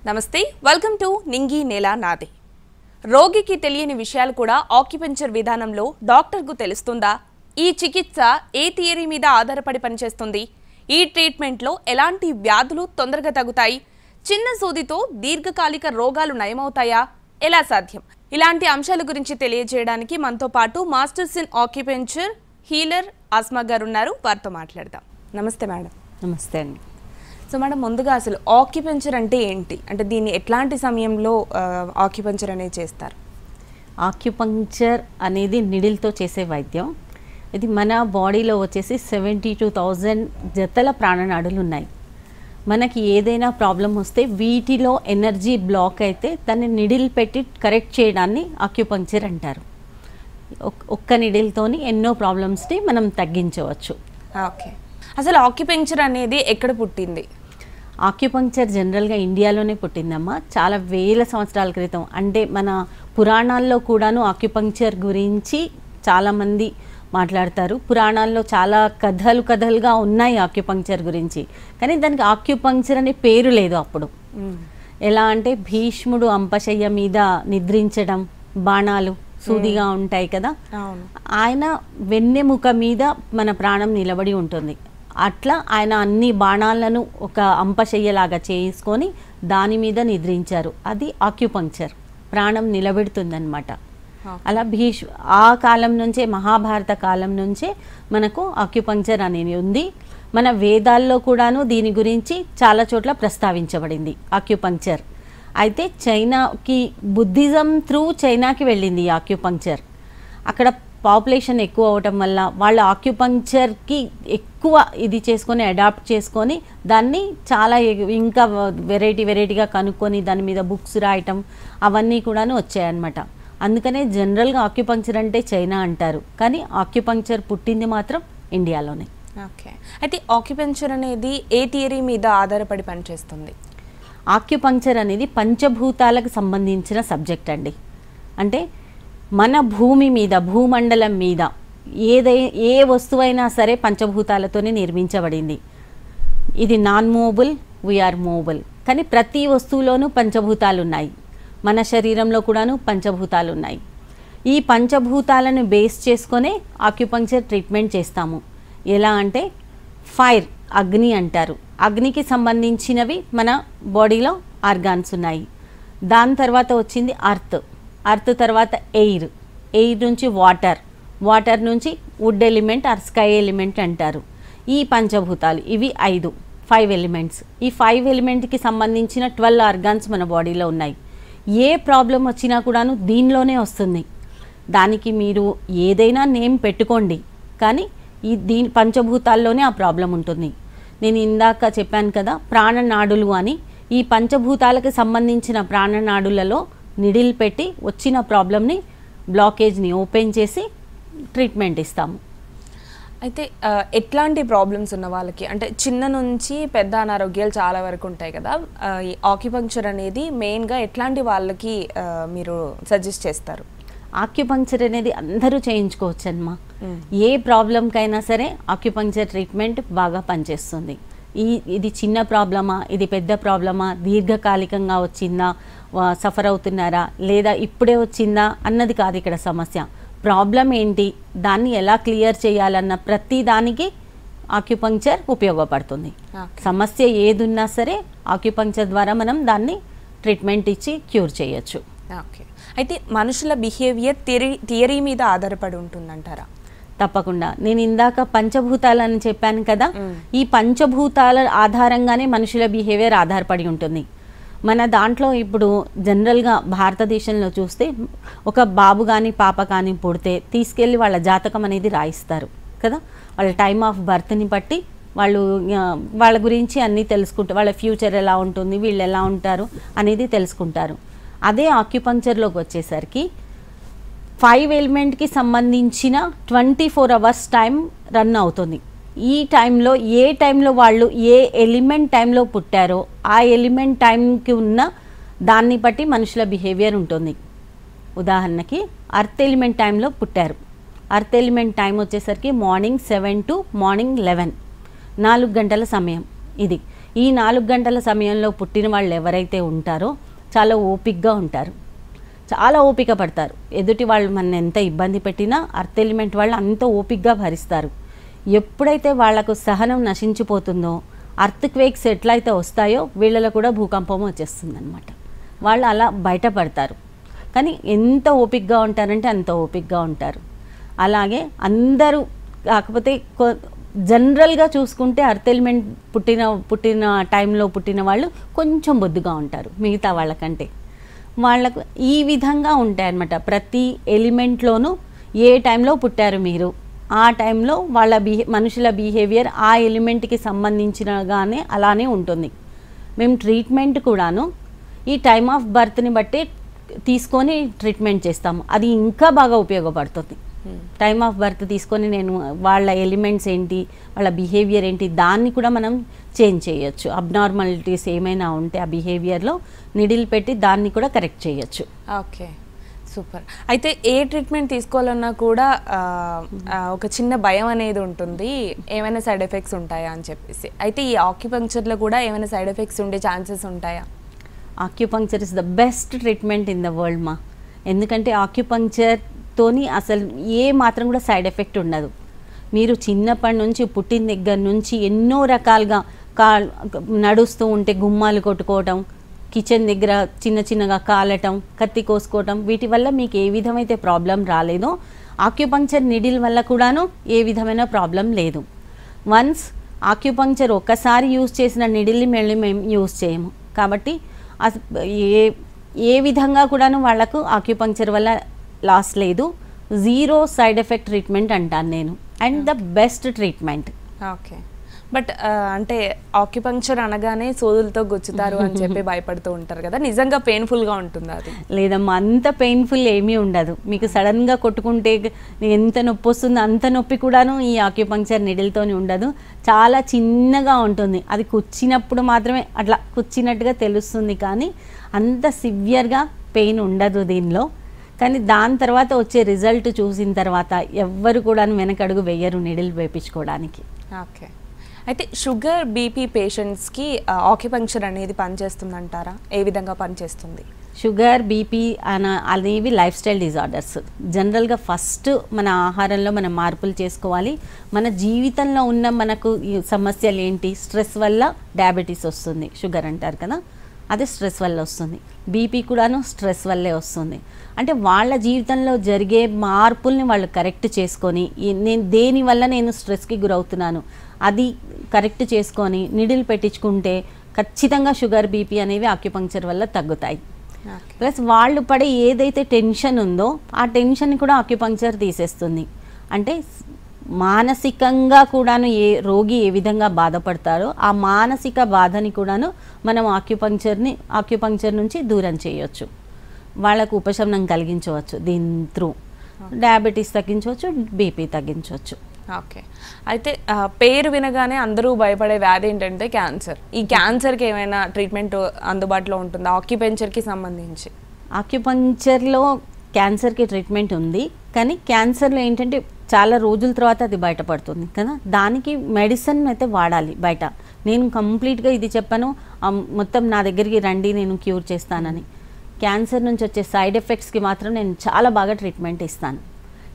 నమస్తే welcome to నింగి నేల నాది రోగికి తెలియని విషయాలు కూడా ఆక్యుపెంచర్ విధానంలో డాక్టర్కు తెలుస్తుందా ఈ చికిత్స ఏ థియరీ మీద ఆధారపడి పనిచేస్తుంది ఈ ట్రీట్మెంట్లో ఎలాంటి వ్యాధులు తొందరగా తగ్గుతాయి చిన్న సూదితో దీర్ఘకాలిక రోగాలు నయమవుతాయా ఎలా సాధ్యం ఇలాంటి అంశాల గురించి తెలియజేయడానికి మనతో పాటు masters in acupuncture healer Asma గారు ఉన్నారు వారితో మాట్లాడదాం నమస్తే మేడం నమస్తే అండి సో మేడం ముందుగా అసలు ఆక్యుపెంచర్ అంటే ఏంటి అంటే దీన్ని ఎట్లాంటి సమయంలో ఆక్యుపెంచర్ అనేది చేస్తారు ఆక్యుపంక్చర్ అనేది నిడిల్తో చేసే వైద్యం ఇది మన బాడీలో వచ్చేసి 72,000 జతల ప్రాణనాడులు ఉన్నాయి మనకి ఏదైనా ప్రాబ్లం వస్తే వీటిలో ఎనర్జీ బ్లాక్ అయితే దాన్ని నిడిల్ పెట్టి కరెక్ట్ చేయడాన్ని ఆక్యుపంక్చర్ అంటారు ఒక్క నిడిల్తోని ఎన్నో ప్రాబ్లమ్స్ని మనం తగ్గించవచ్చు ఓకే అసలు ఆక్యుపెంచర్ అనేది ఎక్కడ పుట్టింది ఆక్యుపంక్చర్ జనరల్గా ఇండియాలోనే పుట్టిందమ్మా చాలా వేల సంవత్సరాల క్రితం అంటే మన పురాణాల్లో కూడాను ఆక్యుపంక్చర్ గురించి చాలామంది మాట్లాడతారు పురాణాల్లో చాలా కథలుగా ఉన్నాయి ఆక్యుపంక్చర్ గురించి కానీ దానికి ఆక్యుపంక్చర్ అనే పేరు లేదు అప్పుడు ఎలా అంటే భీష్ముడు అంపశయ్య మీద నిద్రించడం బాణాలు సూదిగా ఉంటాయి కదా ఆయన వెన్నెముక మీద మన ప్రాణం నిలబడి ఉంటుంది అట్లా ఆయన అన్ని బాణాలను ఒక అంపశయ్యలాగా చేసుకొని దాని మీద నిద్రించారు అది ఆక్యుపంక్చర్ ప్రాణం నిలబెడుతుందన్నమాట అలా ఆ కాలం నుంచే మహాభారత కాలం నుంచే మనకు ఆక్యుపంక్చర్ అనేది ఉంది మన వేదాల్లో కూడాను దీని గురించి చాలా చోట్ల ప్రస్తావించబడింది ఆక్యుపంక్చర్ అయితే చైనాకి బుద్ధిజం త్రూ చైనాకి వెళ్ళింది ఈ ఆక్యుపంక్చర్ అక్కడ పాపులేషన్ ఎక్కువ అవటం వల్ల వాళ్ళు ఆక్యుపంక్చర్కి ఎక్కువ ఇది చేసుకొని అడాప్ట్ చేసుకొని దాన్ని చాలా ఇంకా వెరైటీగా కనుక్కొని దాని మీద బుక్స్ రాయటం అవన్నీ కూడాను వచ్చాయన్నమాట అందుకనే జనరల్గా ఆక్యుపంక్చర్ అంటే చైనా అంటారు కానీ ఆక్యుపంక్చర్ పుట్టింది మాత్రం ఇండియాలోనే ఓకే అయితే ఆక్యుపంక్చర్ అనేది ఏ థియరీ మీద ఆధారపడి పనిచేస్తుంది ఆక్యుపంక్చర్ అనేది పంచభూతాలకు సంబంధించిన సబ్జెక్ట్ అండి అంటే మన భూమి మీద భూమండలం మీద ఏ వస్తువైనా సరే పంచభూతాలతోనే నిర్మించబడింది ఇది నాన్ మూవబుల్ వీఆర్ మూవబుల్ కానీ ప్రతి వస్తువులోనూ పంచభూతాలు ఉన్నాయి మన శరీరంలో కూడాను పంచభూతాలు ఉన్నాయి ఈ పంచభూతాలను బేస్ చేసుకొనే ఆక్యుపంక్చర్ ట్రీట్మెంట్ చేస్తాము ఎలా అంటే ఫైర్ అగ్ని అంటారు అగ్నికి సంబంధించినవి మన బాడీలో ఆర్గాన్స్ ఉన్నాయి దాని తర్వాత వచ్చింది అర్త్ తర్వాత ఎయిర్ నుంచి వాటర్ నుంచి wood element or sky element అంటారు ఈ పంచభూతాలు ఇవి 5 ఎలిమెంట్స్ ఈ 5 ఎలిమెంట్కి సంబంధించిన 12 ఆర్గాన్స్ మన బాడీలో ఉన్నాయి ఏ ప్రాబ్లం వచ్చినా కూడాను దీనిలోనే వస్తుంది దానికి మీరు ఏదైనా నేమ్ పెట్టుకోండి కానీ దీని పంచభూతాల్లోనే ఆ ప్రాబ్లం ఉంటుంది నేను ఇందాక చెప్పాను కదా ప్రాణనాడులు అని ఈ పంచభూతాలకు సంబంధించిన ప్రాణనాడులలో నిడిల్ పెట్టి వచ్చిన ప్రాబ్లమ్ని బ్లాకేజ్ని ఓపెన్ చేసి ట్రీట్మెంట్ ఇస్తాము అయితే ఎట్లాంటి ప్రాబ్లమ్స్ ఉన్న వాళ్ళకి అంటే చిన్న నుంచి పెద్ద అనారోగ్యాలు చాలా వరకు ఉంటాయి కదా ఈ ఆక్యుపంక్చర్ అనేది మెయిన్గా ఎట్లాంటి వాళ్ళకి మీరు సజెస్ట్ చేస్తారు ఆక్యుపంక్చర్ అనేది అందరూ చేయించుకోవచ్చు అమ్మా ఏ ప్రాబ్లంకైనా సరే ఆక్యుపంక్చర్ ట్రీట్మెంట్ బాగా పనిచేస్తుంది ఇది చిన్న ప్రాబ్లమా ఇది పెద్ద ప్రాబ్లమా దీర్ఘకాలికంగా వచ్చిందా సఫర్ అవుతున్నారా లేదా ఇప్పుడే వచ్చిందా అన్నది కాదు ఇక్కడ సమస్య ప్రాబ్లం ఏంటి దాన్ని ఎలా క్లియర్ చేయాలన్న ప్రతి దానికి ఆక్యుపంక్చర్ ఉపయోగపడుతుంది సమస్య ఏదున్నా సరే ఆక్యుపంక్చర్ ద్వారా మనం దాన్ని ట్రీట్మెంట్ ఇచ్చి క్యూర్ చేయొచ్చు ఓకే అయితే మనుషుల బిహేవియర్ థియరీ మీద ఆధారపడి ఉంటుందంటారా తప్పకుండా నేను ఇందాక పంచభూతాలని చెప్పాను కదా ఈ పంచభూతాల ఆధారంగానే మనుషుల బిహేవియర్ ఆధారపడి ఉంటుంది మన దాంట్లో ఇప్పుడు జనరల్గా భారతదేశంలో చూస్తే ఒక బాబు కానీ పాప కానీ పుడితే తీసుకెళ్ళి వాళ్ళ జాతకం అనేది రాయిస్తారు కదా వాళ్ళ టైమ్ ఆఫ్ బర్త్ని బట్టి వాళ్ళ గురించి అన్నీ తెలుసుకుంటారు వాళ్ళ ఫ్యూచర్ ఎలా ఉంటుంది వీళ్ళు ఎలా ఉంటారు అనేది తెలుసుకుంటారు అదే ఆక్యుపంక్చర్లోకి వచ్చేసరికి 5 ఎలిమెంట్కి సంబంధించిన 24 అవర్స్ టైం రన్ అవుతుంది ఈ టైంలో ఏ టైంలో వాళ్ళు ఏ ఎలిమెంట్ టైంలో పుట్టారో ఆ ఎలిమెంట్ టైంకి ఉన్న దాన్ని బట్టి మనుషుల బిహేవియర్ ఉంటుంది ఉదాహరణకి అర్త్ ఎలిమెంట్ టైంలో పుట్టారు అర్త్ ఎలిమెంట్ టైం వచ్చేసరికి మార్నింగ్ 7 to మార్నింగ్ 11 4 గంటల సమయం ఇది ఈ 4 గంటల సమయంలో పుట్టిన వాళ్ళు ఎవరైతే ఉంటారో చాలా ఓపికగా ఉంటారు, చాలా ఓపిక పడతారు. ఎదుటి వాళ్ళు మన ఎంత ఇబ్బంది పెట్టినా అర్త్ ఎలిమెంట్ వాళ్ళు అంత ఓపికగా భరిస్తారు. ఎప్పుడైతే వాళ్లకు సహనం నశించిపోతుందో, అర్త్ క్వేక్స్ ఎట్లయితే వస్తాయో వీళ్ళలో కూడా భూకంపం వచ్చేస్తుంది అనమాట. వాళ్ళు అలా బయటపడతారు. కానీ ఎంత ఓపికగా ఉంటారంటే అంత ఓపికగా ఉంటారు. అలాగే అందరూ కాకపోతే జనరల్గా చూసుకుంటే అర్త్ ఎలిమెంట్ పుట్టిన టైంలో పుట్టిన వాళ్ళు కొంచెం బొద్దుగా ఉంటారు మిగతా వాళ్ళకంటే. వాళ్ళకు ఈ విధంగా ఉంటాయన్నమాట. ప్రతి ఎలిమెంట్లోనూ ఏ టైంలో పుట్టారు మీరు, ఆ టైంలో వాళ్ళ మనుషుల బిహేవియర్ ఆ ఎలిమెంట్కి సంబంధించినగానే అలానే ఉంటుంది. మేము ట్రీట్మెంట్ కూడాను ఈ టైమ్ ఆఫ్ బర్త్ని బట్టి తీసుకొని ట్రీట్మెంట్ చేస్తాము. అది ఇంకా బాగా ఉపయోగపడుతుంది. టైమ్ ఆఫ్ బర్త్ తీసుకొని నేను వాళ్ళ ఎలిమెంట్స్ ఏంటి, వాళ్ళ బిహేవియర్ ఏంటి, దాన్ని కూడా మనం చేంజ్ చేయొచ్చు. అబ్నార్మాలిటీస్ ఏమైనా ఉంటే ఆ బిహేవియర్లో నిడిల్ పెట్టి దాన్ని కూడా కరెక్ట్ చేయొచ్చు. Okay, super. అయితే ఏ ట్రీట్మెంట్ తీసుకోవాలన్నా కూడా ఒక చిన్న భయం అనేది ఉంటుంది, ఏమైనా సైడ్ ఎఫెక్ట్స్ ఉంటాయా అని చెప్పేసి. అయితే ఈ ఆక్యుపంక్చర్లో కూడా ఏమైనా సైడ్ ఎఫెక్ట్స్ ఉండే ఛాన్సెస్ ఉంటాయా? Acupuncture is the best treatment in the world మా. ఎందుకంటే ఆక్యుపంక్చర్తోని అసలు ఏ మాత్రం కూడా సైడ్ ఎఫెక్ట్ ఉండదు. మీరు చిన్నప్పటి నుంచి పుట్టిన దగ్గర నుంచి ఎన్నో రకాలుగా నడుస్తూ ఉంటే గుమ్మాలు కొట్టుకోవటం, కిచెన్ దగ్గర చిన్నగా కాలటం, కత్తి కోసుకోవటం, వీటి వల్ల మీకు ఏ విధమైతే ప్రాబ్లం రాలేదో ఆక్యుపంక్చర్ నిడిల్ వల్ల కూడాను ఏ విధమైన ప్రాబ్లం లేదు. వన్స్ ఆక్యుపంక్చర్ ఒక్కసారి యూజ్ చేసిన నిడిల్ని మళ్ళీ మేము యూజ్ చేయము. కాబట్టి ఏ విధంగా కూడాను వాళ్లకు ఆక్యుపంక్చర్ వల్ల లాస్ లేదు. జీరో సైడ్ ఎఫెక్ట్ ట్రీట్మెంట్ అంటాను నేను, and the best treatment. Okay, but అంటే ఆక్యుపంక్చర్ అనగానే సోదులతో గుచ్చుతారు అని చెప్పి భయపడుతూ ఉంటారు కదా, నిజంగా పెయిన్ఫుల్గా ఉంటుందా? అది లేదమ్మా, అంత పెయిన్ఫుల్ ఏమీ ఉండదు. మీకు సడన్గా కొట్టుకుంటే ఎంత నొప్పి వస్తుందో అంత నొప్పి కూడాను ఈ ఆక్యుపంక్చర్ నిడిల్తోని ఉండదు. చాలా చిన్నగా ఉంటుంది. అది కుచ్చినప్పుడు మాత్రమే అట్లా కుచ్చినట్టుగా తెలుస్తుంది, కానీ అంత సివియర్గా పెయిన్ ఉండదు దీనిలో. కానీ దాని తర్వాత వచ్చే రిజల్ట్ చూసిన తర్వాత ఎవ్వరు కూడా వెనకడుగు వెయ్యరు నిడిల్ వేయించుకోవడానికి. ఓకే, అయితే షుగర్ బీపీ పేషెంట్స్కి ఆక్యుపంక్చర్ అనేది పనిచేస్తుందంటారా? ఏ విధంగా పనిచేస్తుంది? షుగర్ బీపీ అనేవి లైఫ్ స్టైల్ డిజార్డర్స్. జనరల్గా ఫస్ట్ మన ఆహారంలో మనం మార్పులు చేసుకోవాలి. మన జీవితంలో ఉన్న మనకు సమస్యలు ఏంటి? స్ట్రెస్ వల్ల డయాబెటీస్ వస్తుంది, షుగర్ అంటారు కదా, అది స్ట్రెస్ వల్ల వస్తుంది. బీపీ కూడాను స్ట్రెస్ వల్లే వస్తుంది. అంటే వాళ్ళ జీవితంలో జరిగే మార్పుల్ని వాళ్ళు కరెక్ట్ చేసుకొని దేనివల్ల నేను స్ట్రెస్కి గురవుతున్నాను అది కరెక్ట్ చేసుకొని నిడిల్ పెట్టించుకుంటే ఖచ్చితంగా షుగర్ బీపీ అనేవి ఆక్యుపంక్చర్ వల్ల తగ్గుతాయి. ప్లస్ వాళ్ళు పడే ఏదైతే టెన్షన్ ఉందో ఆ టెన్షన్ కూడా ఆక్యుపంక్చర్ తీసేస్తుంది. అంటే మానసికంగా కూడాను రోగి ఏ విధంగా బాధపడతారో ఆ మానసిక బాధని కూడాను మనం ఆక్యుపంక్చర్ నుంచి దూరం చేయొచ్చు. వాళ్ళకు ఉపశమనం కలిగించవచ్చు. దీని త్రూ డయాబెటీస్ తగ్గించవచ్చు, బీపీ తగ్గించవచ్చు. ఓకే, అయితే పేరు వినగానే అందరూ భయపడే వ్యాధి ఏంటంటే క్యాన్సర్. ఈ క్యాన్సర్కి ఏమైనా ట్రీట్మెంట్ అందుబాటులో ఉంటుందా ఆక్యుపంక్చర్కి సంబంధించి? ఆక్యుపంక్చర్లో క్యాన్సర్కి ట్రీట్మెంట్ ఉంది, కానీ క్యాన్సర్లో ఏంటంటే చాలా రోజుల తర్వాత అది బయటపడుతుంది కదా, దానికి మెడిసిన్ అయితే వాడాలి బయట. నేను కంప్లీట్గా ఇది చెప్పను, మొత్తం నా దగ్గరికి రండి నేను క్యూర్ చేస్తానని. క్యాన్సర్ నుంచి వచ్చే సైడ్ ఎఫెక్ట్స్కి మాత్రం నేను చాలా బాగా ట్రీట్మెంట్ ఇస్తాను.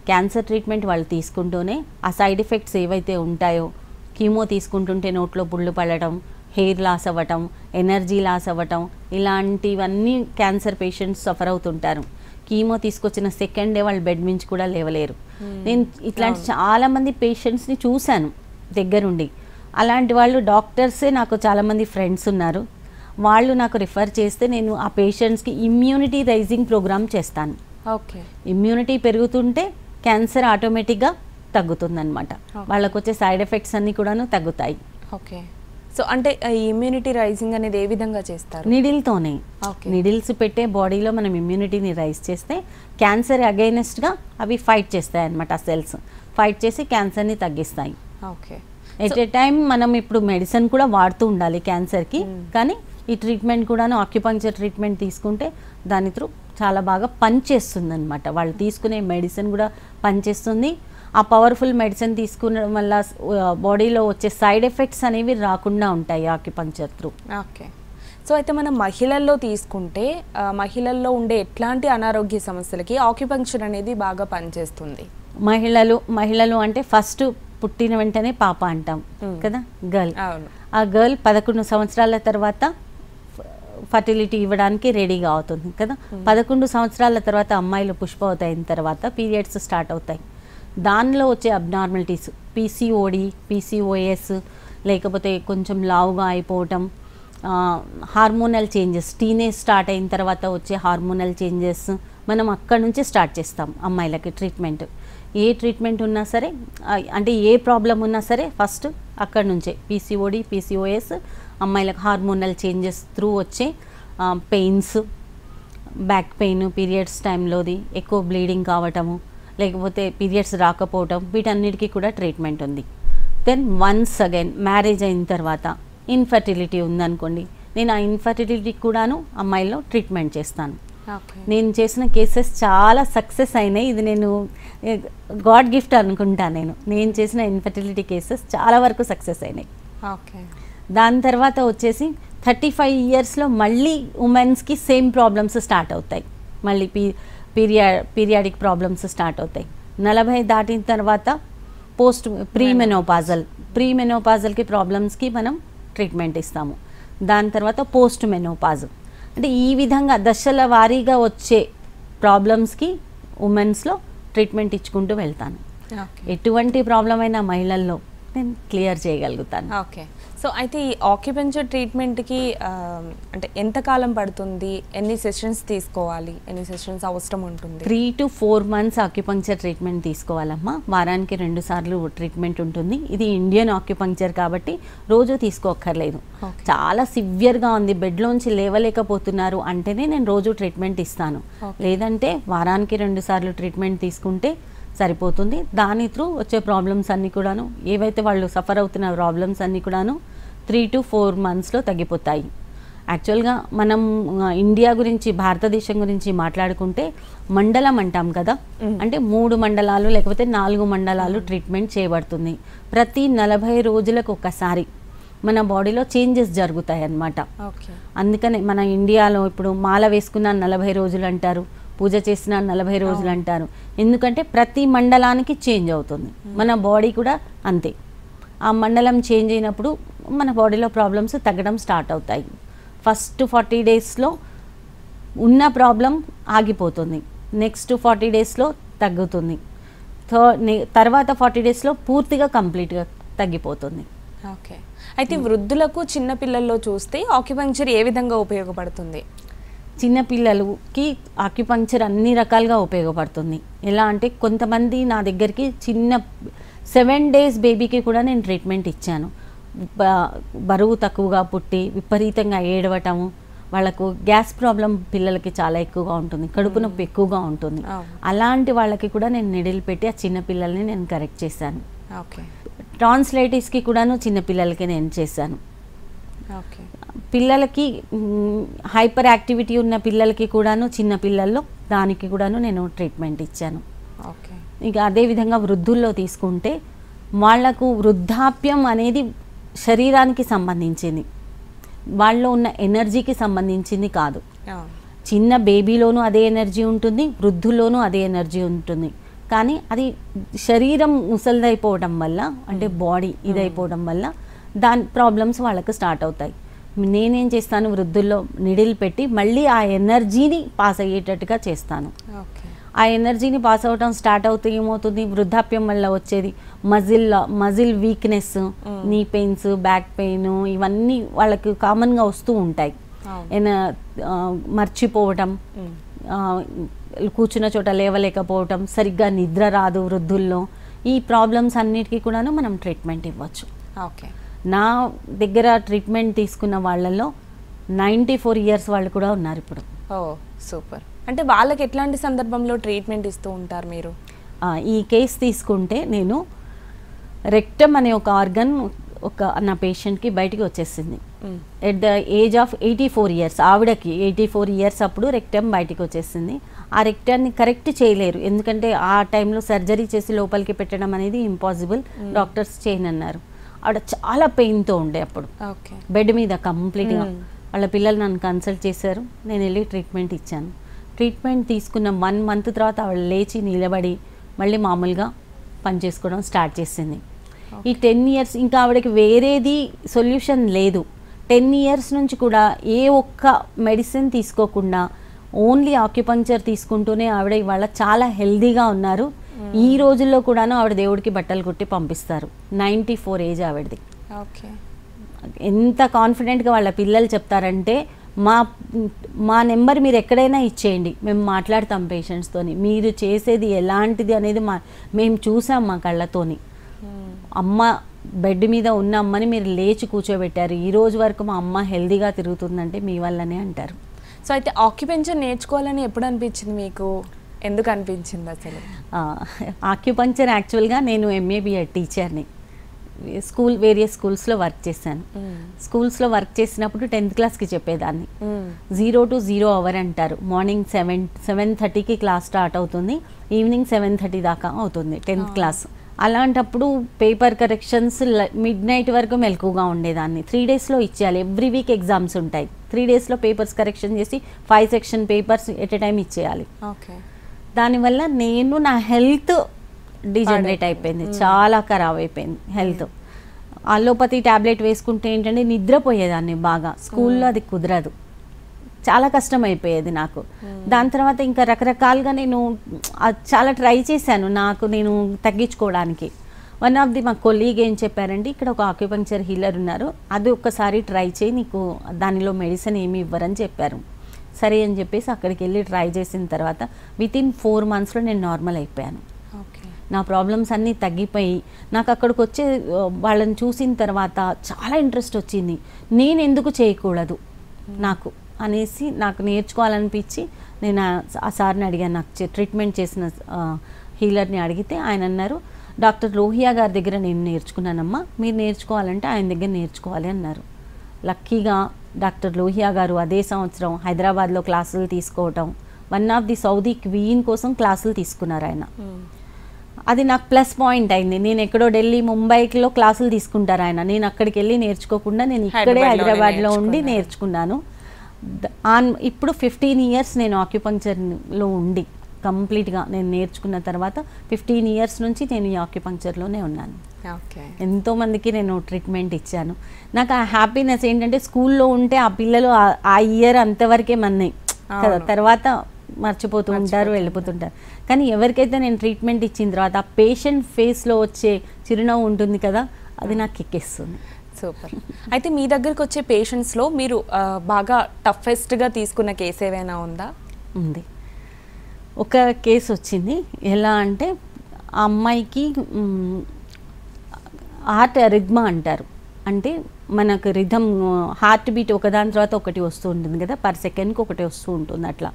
క్యాన్సర్ ట్రీట్మెంట్ వాళ్ళు తీసుకుంటూనే ఆ సైడ్ ఎఫెక్ట్స్ ఏవైతే ఉంటాయో, కీమో తీసుకుంటుంటే నోట్లో పుళ్ళు పడటం, హెయిర్ లాస్ అవ్వటం, ఎనర్జీ లాస్ అవ్వటం, ఇలాంటివన్నీ క్యాన్సర్ పేషెంట్స్ సఫర్ అవుతుంటారు. కీమో తీసుకొచ్చిన సెకండ్ డే వాళ్ళు బెడ్ నుంచి కూడా లేవలేరు. నేను ఇట్లాంటి చాలామంది పేషెంట్స్ని చూశాను దగ్గరుండి. అలాంటి వాళ్ళు డాక్టర్సే నాకు చాలామంది ఫ్రెండ్స్ ఉన్నారు. వాళ్ళు నాకు రిఫర్ చేస్తే నేను ఆ పేషెంట్స్కి ఇమ్యూనిటీ రైజింగ్ ప్రోగ్రామ్ చేస్తాను. ఓకే, ఇమ్యూనిటీ పెరుగుతుంటే క్యాన్సర్ ఆటోమేటిక్గా తగ్గుతుందన్నమాట. వాళ్ళకు వచ్చే సైడ్ ఎఫెక్ట్స్ అన్నీ కూడాను తగ్గుతాయి. ఓకే, సో అంటే ఇమ్యూనిటీ రైజింగ్ అనేది ఏ విధంగా చేస్తారు? నిడిల్తోనే. నిడిల్స్ పెట్టే బాడీలో మనం ఇమ్యూనిటీని రైజ్ చేస్తే క్యాన్సర్ అగైనెస్ట్గా అవి ఫైట్ చేస్తాయి అన్నమాట. ఆ సెల్స్ ఫైట్ చేసి క్యాన్సర్ని తగ్గిస్తాయి. ఓకే, ఎట్ ఏ టైం మనం ఇప్పుడు మెడిసిన్ కూడా వాడుతూ ఉండాలి క్యాన్సర్కి, కానీ ఈ ట్రీట్మెంట్ కూడాను ఆక్యుపంక్చర్ ట్రీట్మెంట్ తీసుకుంటే దాని త్రూ చాలా బాగా పనిచేస్తుంది అనమాట. వాళ్ళు తీసుకునే మెడిసిన్ కూడా పనిచేస్తుంది. ఆ పవర్ఫుల్ మెడిసిన్ తీసుకునడం వల్ల బాడీలో వచ్చే సైడ్ ఎఫెక్ట్స్ అనేవి రాకుండా ఉంటాయి ఆక్యుపంక్చర్ త్రూ. ఓకే. సో అయితే మనం మహిళల్లో తీసుకుంటే మహిళల్లో ఉండే ఎట్లాంటి అనారోగ్య సమస్యలకి ఆక్యుపంక్చర్ అనేది బాగా పనిచేస్తుంది? మహిళలు అంటే ఫస్ట్ పుట్టిన వెంటనే పాప అంటాం కదా, గర్ల్. ఆ గర్ల్ 11 సంవత్సరాల తర్వాత ఫర్టిలిటీ ఇవ్వడానికి రెడీగా అవుతుంది కదా. 11 సంవత్సరాల తర్వాత అమ్మాయిలు పుష్పవతి అయిన తర్వాత పీరియడ్స్ స్టార్ట్ అవుతాయి. దానిలో వచ్చే అబ్నార్మాలిటీస్ పీసీఓడి, పీసీఓఎస్, లేకపోతే కొంచెం లావుగా అయిపోవటం, హార్మోనల్ చేంజెస్, టీనేజ్ స్టార్ట్ అయిన తర్వాత వచ్చే హార్మోనల్ చేంజెస్, మనం అక్కడ నుంచి స్టార్ట్ చేస్తాం అమ్మాయిలకి ట్రీట్మెంట్. ఏ ట్రీట్మెంట్ ఉన్నా సరే, అంటే ఏ ప్రాబ్లం ఉన్నా సరే ఫస్ట్ అక్కడ నుంచే పీసీఓడి, పీసీఓఎస్, అమ్మాయిలకు హార్మోనల్ చేంజెస్ త్రూ వచ్చే పెయిన్స్, బ్యాక్ పెయిన్, పీరియడ్స్ టైంలోది ఎక్కువ బ్లీడింగ్ కావటము, లేకపోతే పీరియడ్స్ రాకపోవటం, వీటన్నిటికీ కూడా ట్రీట్మెంట్ ఉంది. దెన్ వన్స్ అగైన్ మ్యారేజ్ అయిన తర్వాత ఇన్ఫర్టిలిటీ ఉందనుకోండి, నేను ఆ ఇన్ఫర్టిలిటీకి కూడాను అమ్మాయిల్లో ట్రీట్మెంట్ చేస్తాను. నేను చేసిన కేసెస్ చాలా సక్సెస్ అయినాయి. ఇది నేను గాడ్ గిఫ్ట్ అనుకుంటాను. నేను చేసిన ఇన్ఫర్టిలిటీ కేసెస్ చాలా వరకు సక్సెస్ అయినాయి. దాని తర్వాత వచ్చేసి 35 ఇయర్స్లో మళ్ళీ ఉమెన్స్కి సేమ్ ప్రాబ్లమ్స్ స్టార్ట్ అవుతాయి. మళ్ళీ పీరియాడిక్ ప్రాబ్లమ్స్ స్టార్ట్ అవుతాయి. 40 దాటిన తర్వాత ప్రీ మెనోపాజల్కి ప్రాబ్లమ్స్కి మనం ట్రీట్మెంట్ ఇస్తాము. దాని తర్వాత పోస్ట్ మెనోపాజ్, అంటే ఈ విధంగా దశల వారీగా వచ్చే ప్రాబ్లమ్స్కి ఉమెన్స్లో ట్రీట్మెంట్ ఇచ్చుకుంటూ వెళ్తాను. ఎటువంటి ప్రాబ్లం అయినా మహిళల్లో నేను క్లియర్ చేయగలుగుతాను. ఓకే. సో అయితే ఈ ఆక్యుపెంచర్ ట్రీట్మెంట్కి అంటే ఎంతకాలం పడుతుంది, ఎన్ని సెషన్స్ తీసుకోవాలి, ఎన్ని సెషన్స్ అవసరం ఉంటుంది? 3 to 4 months ఆక్యుపంక్చర్ ట్రీట్మెంట్ తీసుకోవాలమ్మా. వారానికి 2 సార్లు ట్రీట్మెంట్ ఉంటుంది. ఇది ఇండియన్ ఆక్యుపంక్చర్ కాబట్టి రోజు తీసుకోక్కర్లేదు. చాలా సివియర్గా ఉంది, బెడ్లోంచి లేవలేకపోతున్నారు అంటేనే నేను రోజు ట్రీట్మెంట్ ఇస్తాను. లేదంటే వారానికి 2 సార్లు ట్రీట్మెంట్ తీసుకుంటే సరిపోతుంది. దాని త్రూ వచ్చే ప్రాబ్లమ్స్ అన్నీ కూడాను, ఏవైతే వాళ్ళు సఫర్ అవుతున్న ప్రాబ్లమ్స్ అన్నీ కూడాను 3 to 4 monthsలో తగ్గిపోతాయి. యాక్చువల్గా మనం ఇండియా గురించి, భారతదేశం గురించి మాట్లాడుకుంటే మండలం అంటాం కదా, అంటే 3 మండలాలు లేకపోతే 4 మండలాలు ట్రీట్మెంట్ చేయబడుతుంది. ప్రతి 40 రోజులకు ఒకసారి మన బాడీలో చేంజెస్ జరుగుతాయి అన్నమాట. అందుకనే మన ఇండియాలో ఇప్పుడు మాల వేసుకున్న 40 రోజులు అంటారు, పూజ చేసిన 40 రోజులు అంటారు. ఎందుకంటే ప్రతి మండలానికి చేంజ్ అవుతుంది. మన బాడీ కూడా అంతే. ఆ మండలం చేంజ్ అయినప్పుడు మన బాడీలో ప్రాబ్లమ్స్ తగ్గడం స్టార్ట్ అవుతాయి. ఫస్ట్ 40 daysలో ఉన్న ప్రాబ్లం ఆగిపోతుంది, నెక్స్ట్ 40 daysలో తగ్గుతుంది, తర్వాత 40 daysలో పూర్తిగా కంప్లీట్గా తగ్గిపోతుంది. ఓకే. అయితే వృద్ధులకు, చిన్నపిల్లల్లో చూస్తే ఆక్యుపంక్చర్ ఏ విధంగా ఉపయోగపడుతుంది? చిన్నపిల్లలకి ఆక్యుపంక్చర్ అన్ని రకాలుగా ఉపయోగపడుతుంది. ఎలా అంటే కొంతమంది నా దగ్గరికి 7 days బేబీకి కూడా నేను ట్రీట్మెంట్ ఇచ్చాను. బరువు తక్కువగా పుట్టి విపరీతంగా ఏడవటము, వాళ్ళకు గ్యాస్ ప్రాబ్లం పిల్లలకి చాలా ఎక్కువగా ఉంటుంది, కడుపు నొప్పి ఎక్కువగా ఉంటుంది. అలాంటి వాళ్ళకి కూడా నేను నిడిల్ పెట్టి ఆ చిన్నపిల్లల్ని నేను కరెక్ట్ చేశాను. ట్రాన్స్లైటిస్కి కూడాను చిన్నపిల్లలకి నేను చేశాను. పిల్లలకి హైపర్ యాక్టివిటీ ఉన్న పిల్లలకి కూడాను, చిన్న పిల్లల్లో దానికి కూడాను నేను ట్రీట్మెంట్ ఇచ్చాను. ఇక అదేవిధంగా వృద్ధుల్లో తీసుకుంటే వాళ్లకు వృద్ధాప్యం అనేది శరీరానికి సంబంధించింది, వాళ్ళలో ఉన్న ఎనర్జీకి సంబంధించింది కాదు. చిన్న బేబీలోనూ అదే ఎనర్జీ ఉంటుంది, వృద్ధుల్లోనూ అదే ఎనర్జీ ఉంటుంది. కానీ అది శరీరం ముసలిదైపోవడం వల్ల, అంటే బాడీ ఇదైపోవడం వల్ల దాని ప్రాబ్లమ్స్ వాళ్ళకు స్టార్ట్ అవుతాయి. నేనేం చేస్తాను, వృద్ధుల్లో నిడిల్ పెట్టి మళ్ళీ ఆ ఎనర్జీని పాస్ అయ్యేటట్టుగా చేస్తాను. ఆ ఎనర్జీని పాస్ అవ్వడం స్టార్ట్ అవుతే ఏమవుతుంది, వృద్ధాప్యం వల్ల వచ్చేది మజిల్ వీక్నెస్, నీ పెయిన్స్, బ్యాక్ పెయిన్, ఇవన్నీ వాళ్ళకి కామన్గా వస్తూ ఉంటాయి. మర్చిపోవటం, కూర్చున్న చోట లేవలేకపోవటం, సరిగ్గా నిద్ర రాదు వృద్ధుల్లో. ఈ ప్రాబ్లమ్స్ అన్నిటికీ కూడాను మనం ట్రీట్మెంట్ ఇవ్వచ్చు. నా దగ్గర ట్రీట్మెంట్ తీసుకున్న వాళ్ళల్లో 94 years వాళ్ళు కూడా ఉన్నారు ఇప్పుడు. సూపర్. అంటే వాళ్ళకి ఎట్లాంటి సందర్భంలో ట్రీట్మెంట్ ఇస్తూ ఉంటారు మీరు? ఈ కేసు తీసుకుంటే నేను రెక్టమ్ అనే ఒక ఆర్గన్ నా పేషెంట్కి బయటికి వచ్చేసింది. At the age of 84 years, ఆవిడకి 84 ఇయర్స్ అప్పుడు రెక్టమ్ బయటికి వచ్చేసింది. ఆ రెక్టాన్ని కరెక్ట్ చేయలేరు, ఎందుకంటే ఆ టైంలో సర్జరీ చేసి లోపలికి పెట్టడం అనేది ఇంపాసిబుల్, డాక్టర్స్ చేయనన్నారు. ఆవిడ చాలా పెయిన్తో ఉండే అప్పుడు, బెడ్ మీద కంప్లీట్గా. వాళ్ళ పిల్లలు నన్ను కన్సల్ట్ చేశారు, నేను వెళ్ళి ట్రీట్మెంట్ ఇచ్చాను. ట్రీట్మెంట్ తీసుకున్న 1 మంత్ తర్వాత ఆవిడ లేచి నిలబడి మళ్ళీ మామూలుగా పని చేసుకోవడం స్టార్ట్ చేసింది. ఈ 10 ఇయర్స్ ఇంకా ఆవిడకి వేరేది సొల్యూషన్ లేదు. 10 ఇయర్స్ నుంచి కూడా ఏ ఒక్క మెడిసిన్ తీసుకోకుండా ఓన్లీ ఆక్యుపంక్చర్ తీసుకుంటూనే ఆవిడ ఇవాళ చాలా హెల్దీగా ఉన్నారు. ఈ రోజుల్లో కూడాను ఆవిడ దేవుడికి బట్టలు కుట్టి పంపిస్తారు. 94 ఏజ్ ఆవిడది. ఎంత కాన్ఫిడెంట్గా వాళ్ళ పిల్లలు చెప్తారంటే, మా నెంబర్ మీరు ఎక్కడైనా ఇచ్చేయండి, మేము మాట్లాడతాం పేషెంట్స్తోని, మీరు చేసేది ఎలాంటిది అనేది మేము చూసాం మా కళ్ళతోని. అమ్మ బెడ్ మీద ఉన్న అమ్మని మీరు లేచి కూర్చోబెట్టారు, ఈ రోజు వరకు మా అమ్మ హెల్దీగా తిరుగుతుందంటే మీ వల్లనే అంటారు. సో అయితే ఆక్యుపెంచర్ నేర్చుకోవాలని ఎప్పుడు అనిపించింది మీకు? ఎందుకు అనిపించింది అసలు? ఆక్యుపంక్చర్ యాక్చువల్గా నేను MA B.Ed టీచర్ని, వేరియస్ స్కూల్స్లో వర్క్ చేశాను. స్కూల్స్లో వర్క్ చేసినప్పుడు 10th క్లాస్కి చెప్పేదాన్ని. 0 to 0 అవర్ అంటారు. మార్నింగ్ 7:30కి క్లాస్ స్టార్ట్ అవుతుంది, ఈవినింగ్ 7:30 దాకా అవుతుంది 10th క్లాస్. అలాంటప్పుడు పేపర్ కరెక్షన్స్ మిడ్ నైట్ వరకు మెలకుగా ఉండేదాన్ని. 3 డేస్లో ఇచ్చేయాలి, ఎవ్రీ వీక్ ఎగ్జామ్స్ ఉంటాయి. 3 డేస్లో పేపర్స్ కరెక్షన్ చేసి 5 section papers at a time ఇచ్చేయాలి. దానివల్ల నా హెల్త్ డిజనరేట్ అయిపోయింది, చాలా ఖరాబ్ అయిపోయింది హెల్త్. అలోపతి ట్యాబ్లెట్ వేసుకుంటే ఏంటంటే నిద్రపోయేదాన్ని బాగా, స్కూల్లో అది కుదరదు, చాలా కష్టం అయిపోయేది నాకు. దాని తర్వాత ఇంకా రకరకాలుగా నేను చాలా ట్రై చేశాను నేను తగ్గించుకోవడానికి. వన్ ఆఫ్ ది మా కొలీగ్ ఏం చెప్పారంటే, ఇక్కడ ఒక ఆక్యుపంక్చర్ హీలర్ ఉన్నారు, అది ఒక్కసారి ట్రై చేయి, నీకు దానిలో మెడిసిన్ ఏమి ఇవ్వరని చెప్పారు. సరే అని చెప్పేసి అక్కడికి వెళ్ళి ట్రై చేసిన తర్వాత వితిన్ 4 monthsలో నేను నార్మల్ అయిపోయాను. నా ప్రాబ్లమ్స్ అన్నీ తగ్గిపోయి నాకు అక్కడికి వచ్చే వాళ్ళని చూసిన తర్వాత చాలా ఇంట్రెస్ట్ వచ్చింది, నేను ఎందుకు చేయకూడదు నాకు అనేసి నాకు నేర్చుకోవాలనిపించి నేను ఆ సార్ని అడిగాను. నాకు ట్రీట్మెంట్ చేసిన హీలర్ని అడిగితే ఆయన అన్నారు, డాక్టర్ లోహియా గారి దగ్గర నేను నేర్చుకున్నానమ్మా, మీరు నేర్చుకోవాలంటే ఆయన దగ్గర నేర్చుకోవాలి అన్నారు. లక్కీగా డాక్టర్ లోహియా గారు అదే సంవత్సరం హైదరాబాద్లో క్లాసులు తీసుకోవటం, one of the Saudi queen కోసం క్లాసులు తీసుకున్నారు ఆయన. అది నాకు ప్లస్ పాయింట్ అయింది. నేను ఎక్కడో ఢిల్లీ ముంబైలో క్లాసులు తీసుకుంటారు ఆయన, నేను అక్కడికి వెళ్ళి నేర్చుకోకుండా నేను ఇక్కడే హైదరాబాద్లో ఉండి నేర్చుకున్నాను. ఇప్పుడు 15 ఇయర్స్ నేను ఆక్యుపంక్చర్లో ఉండి కంప్లీట్గా నేను నేర్చుకున్న తర్వాత 15 ఇయర్స్ నుంచి నేను ఈ ఆక్యుపంక్చర్లోనే ఉన్నాను. ఎంతోమందికి నేను ట్రీట్మెంట్ ఇచ్చాను. నాకు ఆ హ్యాపీనెస్ ఏంటంటే, స్కూల్లో ఉంటే ఆ పిల్లలు ఆ ఇయర్ అంతవరకే మన్నాయి కదా, తర్వాత మర్చిపోతూ ఉంటారు, వెళ్ళిపోతుంటారు. కానీ ఎవరికైతే నేను ట్రీట్మెంట్ ఇచ్చిన తర్వాత ఆ పేషెంట్ ఫేస్లో వచ్చే చిరునవ్వు ఉంటుంది కదా, అది నాకు ఎక్కేస్తుంది. సూపర్. అయితే మీ దగ్గరకు వచ్చే పేషెంట్స్లో మీరు బాగా టఫెస్ట్గా తీసుకున్న కేసు ఏమైనా ఉందా? ఉంది. ఒక కేసు వచ్చింది. ఎలా అంటే, ఆ అమ్మాయికి హార్ట్ రిథమ్ అంటారు, అంటే మనకు రిథమ్ హార్ట్ బీట్ ఒకదాని తర్వాత ఒకటి వస్తూ ఉంటుంది కదా, పర్ సెకండ్కి ఒకటి వస్తూ ఉంటుంది. అట్లా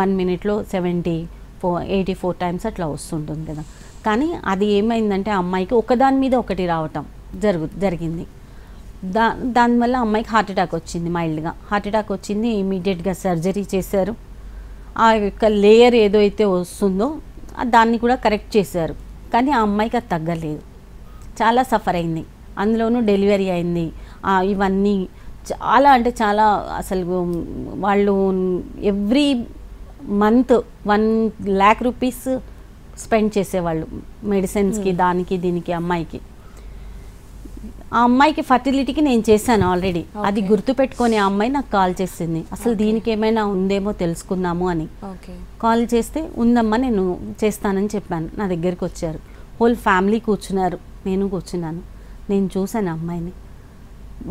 1 minute 84 టైమ్స్ అట్లా వస్తుంటుంది కదా. కానీ అది ఏమైందంటే, ఆ అమ్మాయికి ఒకదాని మీద ఒకటి రావటం జరిగింది. దానివల్ల అమ్మాయికి హార్ట్ అటాక్ వచ్చింది, మైల్డ్గా హార్ట్ అటాక్ వచ్చింది. ఇమీడియట్గా సర్జరీ చేశారు. ఆ యొక్క లేయర్ ఏదైతే వస్తుందో దాన్ని కూడా కరెక్ట్ చేశారు. కానీ ఆ అమ్మాయికి అది తగ్గలేదు, చాలా సఫర్ అయింది. అందులోనూ డెలివరీ అయింది. ఇవన్నీ చాలా అంటే చాలా, అసలు వాళ్ళు every month 1 lakh rupees spend చేసేవాళ్ళు మెడిసిన్స్కి, దానికి దీనికి. ఆ అమ్మాయికి ఫర్టిలిటీకి నేను చేశాను ఆల్రెడీ. అది గుర్తుపెట్టుకొని ఆ అమ్మాయి నాకు కాల్ చేసింది, అసలు దీనికి ఏమైనా ఉందేమో తెలుసుకుందాము అని. కాల్ చేస్తే ఉందమ్మా నేను చేస్తానని చెప్పాను. నా దగ్గరికి వచ్చారు, హోల్ ఫ్యామిలీ కూర్చున్నారు, నేను కూర్చున్నాను. నేను చూశాను అమ్మాయిని.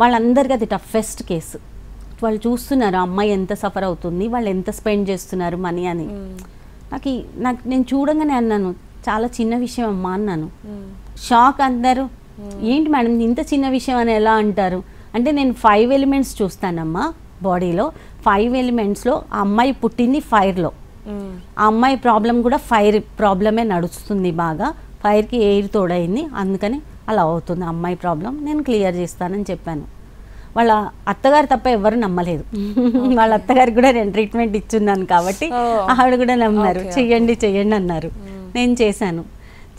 వాళ్ళందరికీ అది టఫెస్ట్ కేసు. వాళ్ళు చూస్తున్నారు ఆ అమ్మాయి ఎంత సఫర్ అవుతుంది, వాళ్ళు ఎంత స్పెండ్ చేస్తున్నారు మనీ అని. నాకు నేను చూడంగానే అన్నాను, చాలా చిన్న విషయం అమ్మా అన్నాను. షాక్. అందరూ ఏంటి మేడం ఇంత చిన్న విషయం అని ఎలా అంటారు అంటే, నేను 5 elements చూస్తానమ్మా బాడీలో. 5 elementsలో ఆ అమ్మాయి పుట్టింది ఫైర్లో. ఆ అమ్మాయి ప్రాబ్లం కూడా ఫైర్ ప్రాబ్లమే నడుస్తుంది బాగా. ఫైర్కి ఎయిర్ తోడైంది, అందుకని అలా అవుతుంది అమ్మాయి ప్రాబ్లం. నేను క్లియర్ చేస్తానని చెప్పాను. వాళ్ళ అత్తగారు తప్ప ఎవరు నమ్మలేదు. వాళ్ళ అత్తగారికి కూడా నేను ట్రీట్మెంట్ ఇచ్చున్నాను కాబట్టి ఆవిడ కూడా నమ్మారు. చెయ్యండి అన్నారు. నేను చేశాను.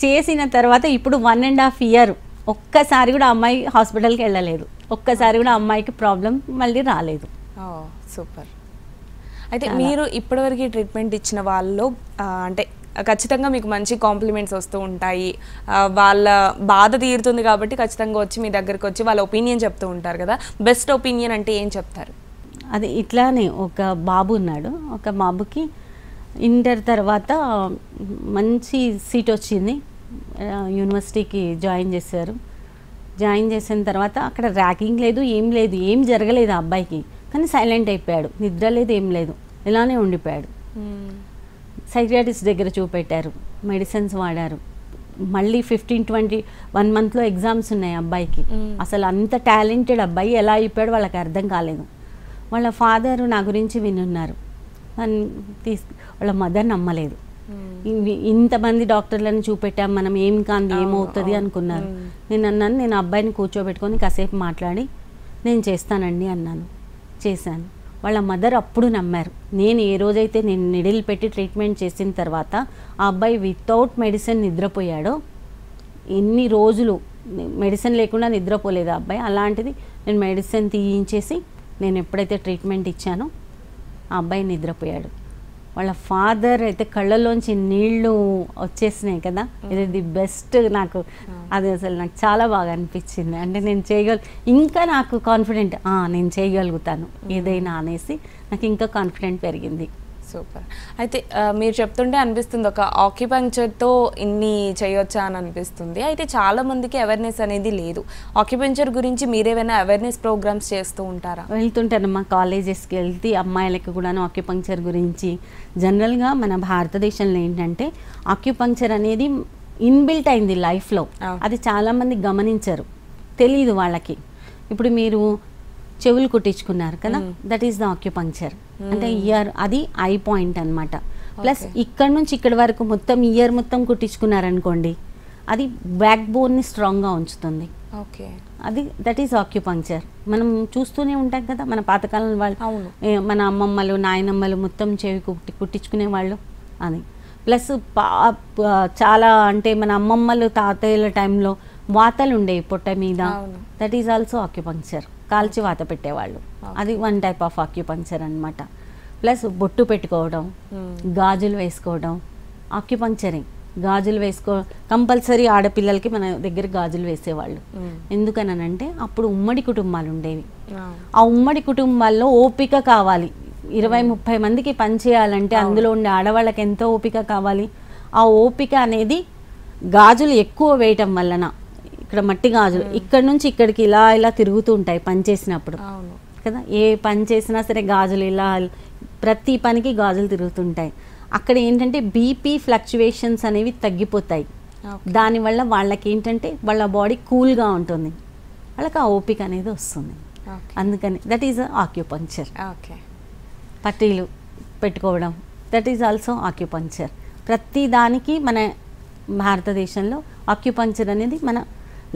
చేసిన తర్వాత ఇప్పుడు 1.5 year ఒక్కసారి కూడా అమ్మాయి హాస్పిటల్కి వెళ్ళలేదు. ఒక్కసారి కూడా అమ్మాయికి ప్రాబ్లం మళ్ళీ రాలేదు. సూపర్. అయితే మీరు ఇప్పటివరకు ట్రీట్మెంట్ ఇచ్చిన వాళ్ళు అంటే ఖచ్చితంగా మీకు మంచి కాంప్లిమెంట్స్ వస్తూ ఉంటాయి. వాళ్ళ బాధ తీరుతుంది కాబట్టి ఖచ్చితంగా వచ్చి మీ దగ్గరికి వచ్చి వాళ్ళ ఒపీనియన్ చెప్తూ ఉంటారు కదా. బెస్ట్ ఒపీనియన్ అంటే ఏం చెప్తారు? అది ఇట్లానే ఒక బాబు ఉన్నాడు. ఒక బాబుకి ఇంటర్ తర్వాత మంచి సీట్ వచ్చింది, యూనివర్సిటీకి జాయిన్ చేశారు. జాయిన్ చేసిన తర్వాత అక్కడ ర్యాగింగ్ లేదు, ఏం జరగలేదు ఆ అబ్బాయికి. కానీ సైలెంట్ అయిపోయాడు, నిద్ర లేదు, ఏం లేదు, ఇలానే ఉండిపోయాడు. సైకియాట్రిస్ట్ దగ్గర చూపెట్టారు, మెడిసిన్స్ వాడారు. మళ్ళీ 15-21 monthలో ఎగ్జామ్స్ ఉన్నాయి అబ్బాయికి. అసలు అంత టాలెంటెడ్ అబ్బాయి ఎలా అయిపోయాడు వాళ్ళకి అర్థం కాలేదు. వాళ్ళ ఫాదర్ నా గురించి వినున్నారు, వాళ్ళ మదర్ నమ్మలేదు. ఇంతమంది డాక్టర్లను చూపెట్టాం, మనం ఏం కాంది ఏమవుతుంది అనుకున్నారు. నేను అన్నాను, నేను అబ్బాయిని కూర్చోబెట్టుకొని కాసేపు మాట్లాడి నేను చేస్తానండి అన్నాను. చేశాను. వాళ్ళ మదర్ అప్పుడు నమ్మారు. నేను ఏ రోజైతే నేను నిడిల్ పెట్టి ట్రీట్మెంట్ చేసిన తర్వాత ఆ అబ్బాయి వితౌట్ మెడిసిన్ నిద్రపోయాడో, ఎన్ని రోజులు మెడిసిన్ లేకుండా నిద్రపోలేదు ఆ అబ్బాయి. అలాంటిది నేను మెడిసిన్ తీయించేసి నేను ఎప్పుడైతే ట్రీట్మెంట్ ఇచ్చానో ఆ అబ్బాయి నిద్రపోయాడు. వాళ్ళ ఫాదర్ అయితే కళ్ళలోంచి నీళ్లు వచ్చేసినాయి కదా. ఇది ది బెస్ట్. నాకు అది అసలు నాకు చాలా బాగా అనిపించింది. అంటే నేను ఇంకా నాకు కాన్ఫిడెంట్, నేను చేయగలుగుతాను ఏదైనా అనేసి నాకు ఇంకా కాన్ఫిడెంట్ పెరిగింది. సూపర్. అయితే మీరు చెప్తుంటే అనిపిస్తుంది ఒక ఆక్యుపంక్చర్తో ఇన్ని చేయొచ్చా అని అనిపిస్తుంది. అయితే చాలా మందికి అవేర్నెస్ అనేది లేదు. ఆక్యుపంక్చర్ గురించి మీరేమైనా అవేర్నెస్ ప్రోగ్రామ్స్ చేస్తూ ఉంటారా? వెళ్తుంటానమ్మా, కాలేజెస్కి వెళ్తే అమ్మాయిలకు కూడాను ఆక్యుపంక్చర్ గురించి. జనరల్గా మన భారతదేశంలో ఏంటంటే ఆక్యుపంక్చర్ అనేది ఇన్బిల్ట్ అయింది లైఫ్లో. అది చాలామంది గమనించరు, తెలీదు వాళ్ళకి. ఇప్పుడు మీరు చెవులు కుట్టించుకున్నారు కదా, దట్ ఈస్ ద ఆక్యుపంక్చర్. అంటే ఇయర్, అది ఐ పాయింట్ అనమాట. ప్లస్ ఇక్కడ నుంచి ఇక్కడ వరకు మొత్తం ఇయర్ మొత్తం కుట్టించుకున్నారనుకోండి, అది బ్యాక్ బోన్ని స్ట్రాంగ్గా ఉంచుతుంది. ఓకే, అది దట్ ఈస్ ఆక్యుపంక్చర్. మనం చూస్తూనే ఉంటాం కదా, మన పాతకాలం వాళ్ళు, మన అమ్మమ్మలు నాయనమ్మలు మొత్తం చెవి కుట్టించుకునే వాళ్ళు. అది ప్లస్ చాలా అంటే మన అమ్మమ్మలు తాతయ్యల టైంలో వాతలు ఉండేవి పొట్ట మీద, దట్ ఈజ్ ఆల్సో ఆక్యుపంక్చర్. కాల్చి వాత పెట్టేవాళ్ళు, అది వన్ టైప్ ఆఫ్ ఆక్యుపంక్చర్ అనమాట. ప్లస్ బొట్టు పెట్టుకోవడం, గాజులు వేసుకోవడం ఆక్యుపంక్చరింగ్. గాజులు కంపల్సరీ ఆడపిల్లలకి మన దగ్గర గాజులు వేసేవాళ్ళు. ఎందుకనంటే అప్పుడు ఉమ్మడి కుటుంబాలు ఉండేవి. ఆ ఉమ్మడి కుటుంబాల్లో ఓపిక కావాలి. 20-30 మందికి పని చేయాలంటే అందులో ఉండే ఆడవాళ్ళకి ఎంతో ఓపిక కావాలి. ఆ ఓపిక అనేది గాజులు ఎక్కువ వేయటం వలన, ఇక్కడ మట్టి గాజులు ఇక్కడ నుంచి ఇక్కడికి ఇలా ఇలా తిరుగుతూ ఉంటాయి పని చేసినప్పుడు కదా. ఏ పని చేసినా సరే గాజులు ఇలా ప్రతి పనికి గాజులు తిరుగుతుంటాయి. అక్కడ ఏంటంటే బీపీ ఫ్లక్చువేషన్స్ అనేవి తగ్గిపోతాయి. దానివల్ల వాళ్ళకి ఏంటంటే వాళ్ళ బాడీ కూల్గా ఉంటుంది, వాళ్ళకి ఆ ఓపిక అనేది వస్తుంది. అందుకని దట్ ఈజ్ ఆక్యుపంక్చర్. పట్టీలు పెట్టుకోవడం, దట్ ఈజ్ ఆల్సో ఆక్యుపంక్చర్. ప్రతి దానికి మన భారతదేశంలో ఆక్యుపంక్చర్ అనేది మన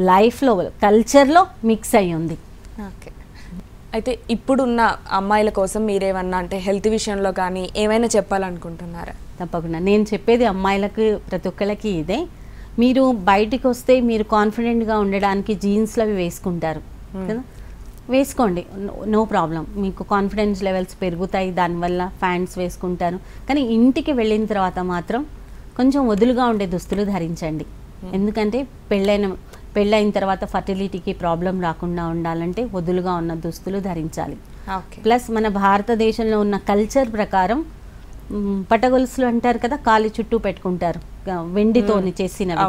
లైఫ్లో, కల్చర్లో మిక్స్ అయ్యి ఉంది. ఓకే. అయితే ఇప్పుడున్న అమ్మాయిల కోసం మీరేమన్నా అంటే హెల్త్ విషయంలో కానీ ఏమైనా చెప్పాలనుకుంటున్నారా? తప్పకుండా. నేను చెప్పేది అమ్మాయిలకు ప్రతి ఒక్కళ్ళకి ఇదే. మీరు బయటికి వస్తే మీరు కాన్ఫిడెంట్గా ఉండడానికి జీన్స్లు అవి వేసుకుంటారు కదా, వేసుకోండి, నో ప్రాబ్లం. మీకు కాన్ఫిడెన్స్ లెవెల్స్ పెరుగుతాయి దానివల్ల. ఫ్యాంట్స్ వేసుకుంటారు. కానీ ఇంటికి వెళ్ళిన తర్వాత మాత్రం కొంచెం వదులుగా ఉండే దుస్తులు ధరించండి. ఎందుకంటే పెళ్ళైన తర్వాత ఫర్టిలిటీకి ప్రాబ్లం రాకుండా ఉండాలంటే వదులుగా ఉన్న దుస్తులు ధరించాలి. ప్లస్ మన భారతదేశంలో ఉన్న కల్చర్ ప్రకారం పటగొలుసులు అంటారు కదా, కాలి చుట్టూ పెట్టుకుంటారు వెండితోని చేసినవి,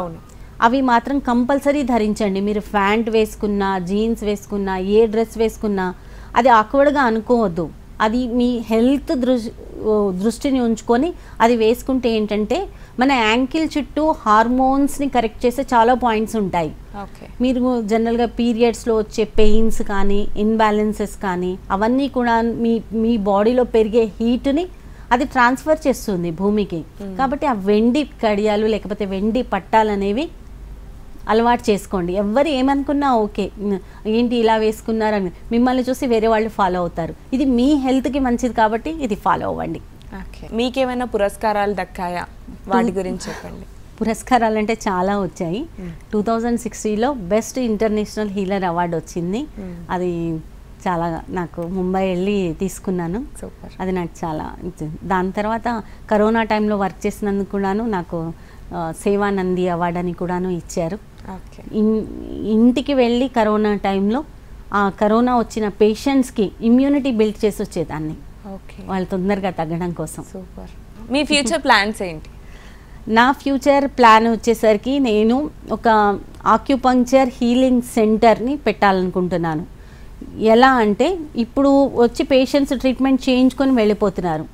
అవి మాత్రం కంపల్సరీ ధరించండి. మీరు ప్యాంట్ వేసుకున్నా, జీన్స్ వేసుకున్నా, ఏ డ్రెస్ వేసుకున్నా అది ఆక్వర్డ్గా అనుకోవద్దు. అది మీ హెల్త్ దృష్టిని ఉంచుకొని అది వేసుకుంటే ఏంటంటే మన యాంకిల్ చుట్టూ హార్మోన్స్ని కరెక్ట్ చేసే చాలా పాయింట్స్ ఉంటాయి. మీరు జనరల్గా పీరియడ్స్లో వచ్చే పెయిన్స్ కానీ, ఇన్బ్యాలెన్సెస్ కానీ, అవన్నీ కూడా మీ బాడీలో పెరిగే హీట్ని అది ట్రాన్స్ఫర్ చేస్తుంది భూమికి. కాబట్టి ఆ వెండి కడియాలు లేకపోతే వెండి పట్టాలు అనేవి అలవాటు చేసుకోండి. ఎవ్వరు ఏమనుకున్నా ఓకే, ఏంటి ఇలా వేసుకున్నారని మిమ్మల్ని చూసి వేరే వాళ్ళు ఫాలో అవుతారు. ఇది మీ హెల్త్కి మంచిది కాబట్టి ఇది ఫాలో అవ్వండి. ఓకే, మీకేమైనా పురస్కారాలు దక్కాయా? వాటి గురించి చెప్పండి. పురస్కారాలు అంటే చాలా వచ్చాయి. 2016లో బెస్ట్ ఇంటర్నేషనల్ హీలర్ అవార్డు వచ్చింది. అది చాలా నాకు ముంబై వెళ్ళి తీసుకున్నాను. సూపర్. అది నాకు చాలా దాని తర్వాత కరోనా టైంలో వర్క్ చేసినందుకు కూడాను నాకు సేవానంది అవార్డు అని కూడాను ఇచ్చారు. ఓకే. ఇంటికి వెళ్ళి కరోనా టైంలో ఆ కరోనా వచ్చిన పేషెంట్స్కి ఇమ్యూనిటీ బిల్డ్ చేసి వచ్చేదాన్ని. ఓకే, వాళ్ళు తొందరగా తగ్గడం కోసం. సూపర్. మీ ఫ్యూచర్ ప్లాన్స్ ఏంటి? నా ఫ్యూచర్ ప్లాన్ వచ్చేసరికి నేను ఒక ఆక్యుపంక్చర్ హీలింగ్ సెంటర్ని పెట్టాలనుకుంటున్నాను. ఎలా అంటే ఇప్పుడు వచ్చి పేషెంట్స్ ట్రీట్మెంట్ చేయించుకొని వెళ్ళిపోతున్నారు,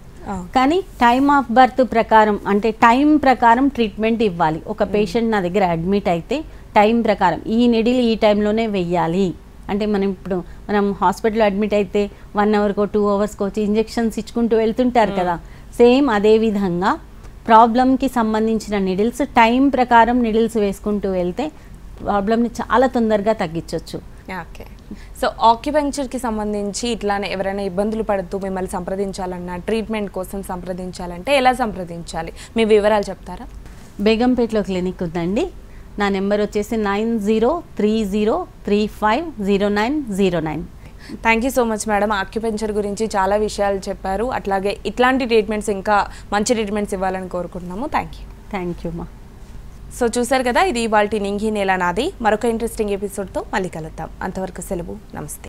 కానీ టైమ్ ఆఫ్ బర్త్ ప్రకారం అంటే టైం ప్రకారం ట్రీట్మెంట్ ఇవ్వాలి. ఒక పేషెంట్ నా దగ్గర అడ్మిట్ అయితే టైం ప్రకారం ఈ నిడిల్ ఈ టైంలోనే వెయ్యాలి అంటే మనం హాస్పిటల్లో అడ్మిట్ అయితే 1 అవర్కో 2 అవర్స్కో వచ్చి ఇంజెక్షన్స్ ఇచ్చుకుంటూ వెళ్తుంటారు కదా, సేమ్ అదే విధంగా ప్రాబ్లంకి సంబంధించిన నిడిల్స్ టైం ప్రకారం నిడిల్స్ వేసుకుంటూ వెళ్తే ప్రాబ్లమ్ని చాలా తొందరగా తగ్గించవచ్చు. ఓకే. సో ఆక్యుపంక్చర్కి సంబంధించి ఇట్లానే ఎవరైనా ఇబ్బందులు పడుతూ మిమ్మల్ని సంప్రదించాలన్నా, ట్రీట్మెంట్ కోసం సంప్రదించాలంటే ఎలా సంప్రదించాలి? మీ వివరాలు చెప్తారా? బేగంపేటలో క్లినిక్ ఉందండి. నా నెంబర్ వచ్చేసి 9030350909. Thank you so much madam. Acupuncture గురించి చాలా విషయాలు చెప్పారు. అట్లాగే ఇట్లాంటి ట్రీట్మెంట్స్ ఇంకా మంచి ట్రీట్మెంట్స్ ఇవ్వాలని కోరుకుంటున్నాము. థ్యాంక్ యూ మా. సో చూసారు కదా, ఇది ఇవాల్టి నింగి నేల నాది. మరొక ఇంట్రెస్టింగ్ ఎపిసోడ్తో మళ్ళీ కలుద్దాం. అంతవరకు సెలవు. నమస్తే.